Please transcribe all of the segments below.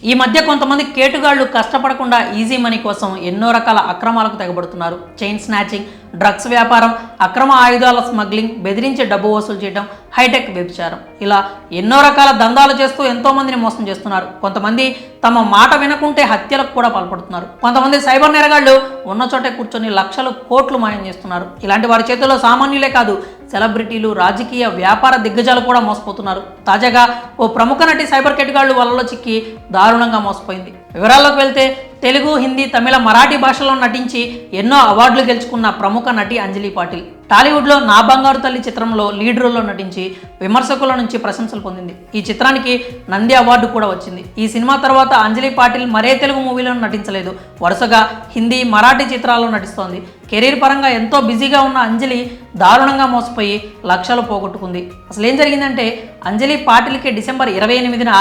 ఈ మధ్య కొంతమంది కేటుగాళ్లు కష్టపడకుండా ఈజీ మనీ కోసం ఎన్నో రకాల అక్రమాలకు తెగబడుతున్నారు. చైన్ స్నాచింగ్, డ్రగ్స్ వ్యాపారం, అక్రమ ఆయుధాల స్మగ్లింగ్, బెదిరించి డబ్బు వసూలు చేయడం, హైటెక్ వ్యభిచారం, ఇలా ఎన్నో రకాల దందాలు చేస్తూ ఎంతో మందిని మోసం చేస్తున్నారు. కొంతమంది తమ మాట వినకుంటే హత్యలకు కూడా పాల్పడుతున్నారు. కొంతమంది సైబర్ నేరగాళ్లు ఉన్న చోటే కూర్చొని లక్షలు కోట్లు మాయం చేస్తున్నారు. ఇలాంటి వారి చేతుల్లో సామాన్యులే కాదు, సెలబ్రిటీలు, రాజకీయ వ్యాపార దిగ్గజాలు కూడా మోసపోతున్నారు. తాజాగా ఓ ప్రముఖ నటి సైబర్ కేటుగాళ్లు వలలో చిక్కి దారుణంగా మోసపోయింది. వివరాల్లోకి వెళ్తే తెలుగు, హిందీ, తమిళ, మరాఠీ భాషలో నటించి ఎన్నో అవార్డులు గెలుచుకున్న ప్రముఖ నటి అంజలి పాటిల్ టాలీవుడ్లో నా బంగారు తల్లి చిత్రంలో లీడ్ రోల్లో నటించి విమర్శకుల నుంచి ప్రశంసలు పొందింది. ఈ చిత్రానికి నంది అవార్డు కూడా వచ్చింది. ఈ సినిమా తర్వాత అంజలి పాటిల్ మరే తెలుగు మూవీలో నటించలేదు. వరుసగా హిందీ, మరాఠీ చిత్రాల్లో నటిస్తోంది. కెరీర్ పరంగా ఎంతో బిజీగా ఉన్న అంజలి దారుణంగా మోసపోయి లక్షలు పోగొట్టుకుంది. అసలు ఏం జరిగిందంటే, అంజలి పాటిల్కి డిసెంబర్ 28న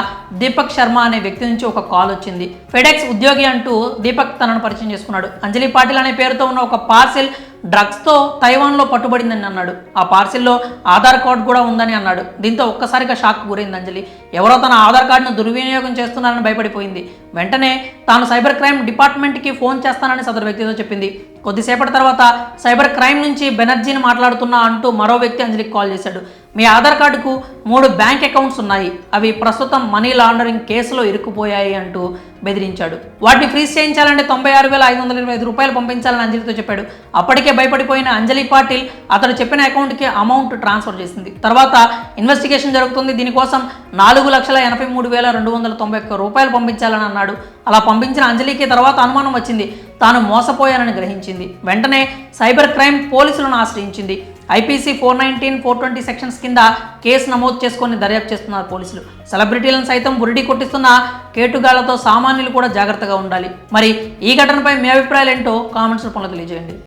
దీపక్ శర్మ అనే వ్యక్తి నుంచి ఒక కాల్ వచ్చింది. ఫెడెక్స్ ఉద్యోగి అంటూ దీపక్ తనను పరిచయం చేసుకున్నాడు. అంజలి పాటిల్ అనే పేరుతో ఉన్న ఒక పార్సిల్ డ్రగ్స్తో తైవాన్లో పట్టుబడిందని అన్నాడు. ఆ పార్సిల్లో ఆధార్ కార్డు కూడా ఉందని అన్నాడు. దీంతో ఒక్కసారిగా షాక్ గురైంది అంజలి. ఎవరో తన ఆధార్ కార్డును దుర్వినియోగం చేస్తున్నారని భయపడిపోయింది. వెంటనే తాను సైబర్ క్రైమ్ డిపార్ట్మెంట్కి ఫోన్ చేస్తానని సదరు వ్యక్తితో చెప్పింది. కొద్దిసేపటి తర్వాత సైబర్ క్రైమ్ నుంచి బెనర్జీని మాట్లాడుతున్నా అంటూ మరో వ్యక్తి అంజలికి కాల్ చేశాడు. మీ ఆధార్ కార్డుకు 3 బ్యాంక్ అకౌంట్స్ ఉన్నాయి, అవి ప్రస్తుతం మనీ లాండరింగ్ కేసులో ఇరుక్కుపోయాయి అంటూ బెదిరించాడు. వాటిని ఫ్రీజ్ చేయించాలంటే 96,525 రూపాయలు పంపించాలని అంజలితో చెప్పాడు. అప్పటికే భయపడిపోయిన అంజలి పాటిల్ అతడు చెప్పిన అకౌంట్కి అమౌంట్ ట్రాన్స్ఫర్ చేసింది. తర్వాత ఇన్వెస్టిగేషన్ జరుగుతుంది, దీనికోసం 4,83,291 రూపాయలు పంపించాలని అన్నాడు. అలా పంపించిన అంజలికి తర్వాత అనుమానం వచ్చింది. తాను మోసపోయానని గ్రహించింది. వెంటనే సైబర్ క్రైమ్ పోలీసులను ఆశ్రయించింది. ఐపీసీ 419, 420 సెక్షన్స్ కింద కేసు నమోదు చేసుకొని దర్యాప్తు చేస్తున్నారు పోలీసులు. సెలబ్రిటీలను సైతం బురిడి కొట్టిస్తున్న కేటుగాళ్లతో సామాన్యులు కూడా జాగ్రత్తగా ఉండాలి. మరి ఈ ఘటనపై మీ అభిప్రాయాలు ఏంటో కామెంట్స్ రూపంలో తెలియజేయండి.